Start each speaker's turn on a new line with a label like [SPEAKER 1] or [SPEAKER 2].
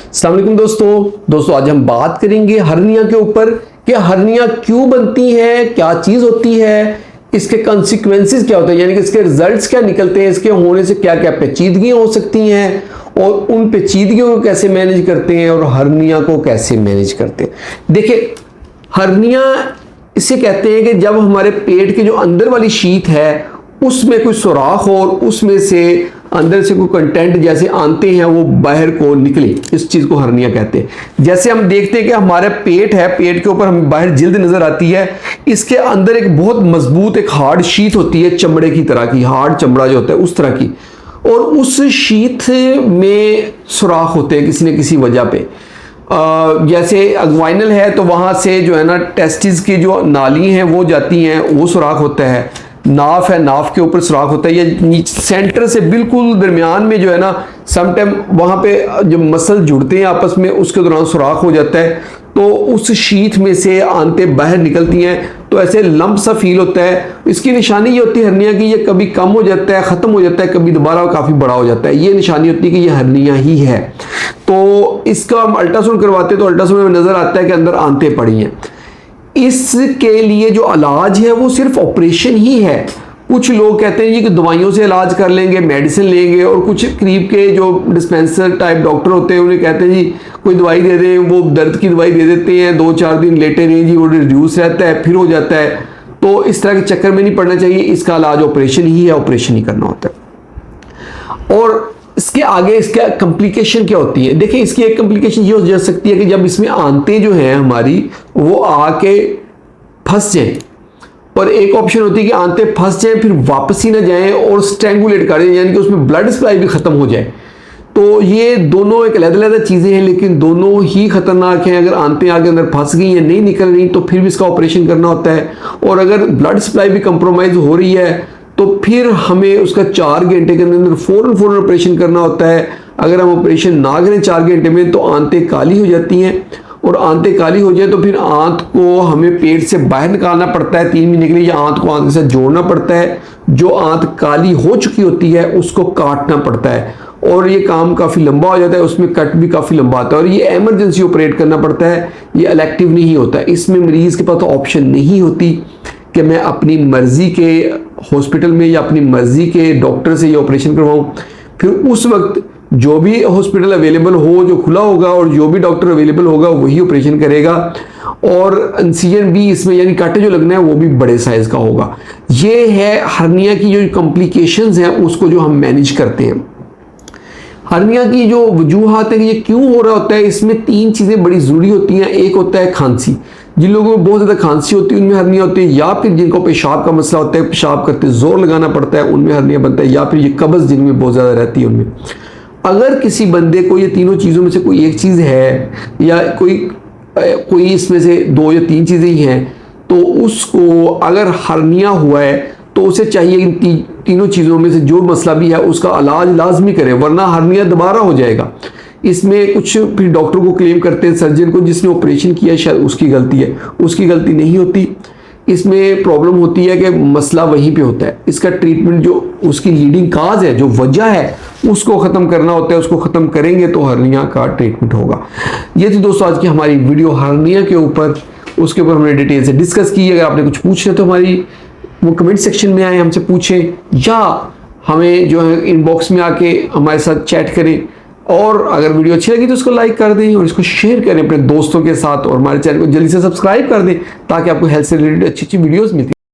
[SPEAKER 1] अस्सलाम वालेकुम दोस्तों आज हम बात करेंगे हर्निया के ऊपर कि हर्निया क्यों बनती है, क्या चीज़ होती है, इसके कॉन्सिक्वेंसेस क्या होते हैं, यानी कि इसके रिजल्ट्स क्या निकलते हैं, इसके होने से क्या क्या पेचीदगियाँ हो सकती हैं और उन पेचीदगियों को कैसे मैनेज करते हैं और हर्निया को कैसे मैनेज करते हैं। देखिए, हर्निया इसे कहते हैं कि जब हमारे पेट के जो अंदर वाली शीट है उसमें कोई सुराख हो और उसमें से अंदर से कोई कंटेंट जैसे आते हैं वो बाहर को निकले, इस चीज़ को हर्निया कहते हैं। जैसे हम देखते हैं कि हमारा पेट है, पेट के ऊपर हमें बाहर जिल्द नज़र आती है, इसके अंदर एक बहुत मजबूत एक हार्ड शीट होती है, चमड़े की तरह की, हार्ड चमड़ा जो होता है उस तरह की, और उस शीट में सुराख होते हैं किसी न किसी वजह पे। जैसे अग्वाइनल है तो वहाँ से जो है ना टेस्टिस की जो नाली हैं वो जाती हैं, वो सुराख होता है। नाफ है, नाफ के ऊपर सुराख होता है, या सेंटर से बिल्कुल दरमियान में जो है ना समटाइम वहाँ पे जब मसल जुड़ते हैं आपस में उसके दौरान सुराख हो जाता है, तो उस शीट में से आंतें बाहर निकलती हैं, तो ऐसे लंप सा फील होता है। इसकी निशानी ये होती है हर्निया की, ये कभी कम हो जाता है, ख़त्म हो जाता है, कभी दोबारा काफ़ी बड़ा हो जाता है। ये निशानी होती है कि ये हर्निया ही है। तो इसका हम अल्ट्रासाउंड करवाते हैं तो अल्ट्रासाउंड में नज़र आता है कि अंदर आंतें पड़ी हैं। इसके लिए जो इलाज है वो सिर्फ ऑपरेशन ही है। कुछ लोग कहते हैं जी कि दवाइयों से इलाज कर लेंगे, मेडिसिन लेंगे, और कुछ करीब के जो डिस्पेंसर टाइप डॉक्टर होते हैं उन्हें कहते हैं जी कोई दवाई दे दें, वो दर्द की दवाई दे देते हैं, 2-4 दिन लेटे रहें जी, वो रिड्यूस रहता है, फिर हो जाता है। तो इस तरह के चक्कर में नहीं पड़ना चाहिए, इसका इलाज ऑपरेशन ही है, ऑपरेशन ही करना होता है। और इसके आगे इसका कॉम्प्लिकेशन क्या होती है? देखिए, इसकी एक कॉम्प्लिकेशन ये हो जा सकती है कि जब इसमें आंतें जो हैं हमारी वो आके फंस जाएं, और एक ऑप्शन होती है कि आंतें फंस जाएं फिर वापस ही ना जाएं और स्ट्रैंगुलेट कर दें, यानी कि उसमें ब्लड सप्लाई भी ख़त्म हो जाए। तो ये दोनों एक अलग-अलग चीज़ें हैं, लेकिन दोनों ही ख़तरनाक हैं। अगर आंतें आगे अंदर फंस गई या नहीं निकल रही तो फिर भी इसका ऑपरेशन करना होता है, और अगर ब्लड सप्लाई भी कंप्रोमाइज़ हो रही है तो फिर हमें उसका 4 घंटे के अंदर फ़ौरन ऑपरेशन करना होता है। अगर हम ऑपरेशन ना करें 4 घंटे में तो आंतें काली हो जाती हैं, और आंतें काली हो जाए तो फिर आंत को हमें पेट से बाहर निकालना पड़ता है 3 महीने के लिए, या आंत को आंत से जोड़ना पड़ता है। जो आंत काली हो चुकी होती है उसको काटना पड़ता है, और ये काम काफ़ी लंबा हो जाता है, उसमें कट भी काफ़ी लंबा आता है, और ये एमरजेंसी ऑपरेट करना पड़ता है, ये इलेक्टिव नहीं होता है। इसमें मरीज़ के पास ऑप्शन नहीं होती कि मैं अपनी मर्ज़ी के हॉस्पिटल में या अपनी मर्ज़ी के डॉक्टर से ये ऑपरेशन करवाऊँ। फिर उस वक्त जो भी हॉस्पिटल अवेलेबल हो, जो खुला होगा, और जो भी डॉक्टर अवेलेबल होगा वही ऑपरेशन करेगा, और इंसिजन भी इसमें यानी कांटे जो लगना है वो भी बड़े साइज़ का होगा। ये है हर्निया की जो कॉम्प्लिकेशंस हैं उसको जो हम मैनेज करते हैं। हर्निया की जो वजूहात है कि ये क्यों हो रहा होता है, इसमें 3 चीज़ें बड़ी ज़रूरी होती हैं। एक होता है खांसी, जिन लोगों को बहुत ज़्यादा खांसी होती है उनमें हर्निया होती है, या फिर जिनको पेशाब का मसला होता है, पेशाब करते जोर लगाना पड़ता है, उनमें हर्निया बनता है, या फिर ये कब्ज़ जिनमें बहुत ज़्यादा रहती है उनमें। अगर किसी बंदे को ये तीनों चीज़ों में से कोई एक चीज़ है, या कोई इसमें से 2 या 3 चीज़ें ही हैं, तो उसको अगर हर्निया हुआ है तो उसे चाहिए इन तीनों चीज़ों में से जो मसला भी है उसका इलाज लाजमी करे, वरना हर्निया दोबारा हो जाएगा। इसमें कुछ फिर डॉक्टर को क्लेम करते हैं, सर्जन को जिसने ऑपरेशन किया शायद उसकी गलती है, उसकी गलती नहीं होती। इसमें प्रॉब्लम होती है कि मसला वहीं पे होता है। इसका ट्रीटमेंट जो उसकी लीडिंग काज है, जो वजह है, उसको ख़त्म करना होता है। उसको ख़त्म करेंगे तो हर्निया का ट्रीटमेंट होगा। ये थी दोस्तों आज की हमारी वीडियो हर्निया के ऊपर, उसके ऊपर हमने डिटेल से डिस्कस की। अगर आपने कुछ पूछना तो हमारी वो कमेंट सेक्शन में आए हमसे पूछें, या हमें जो है इनबॉक्स में आके हमारे साथ चैट करें। और अगर वीडियो अच्छी लगी तो उसको लाइक कर दें और इसको शेयर करें अपने दोस्तों के साथ, और हमारे चैनल को जल्दी से सब्सक्राइब कर दें ताकि आपको हेल्थ से रिलेटेड अच्छी वीडियोस मिलती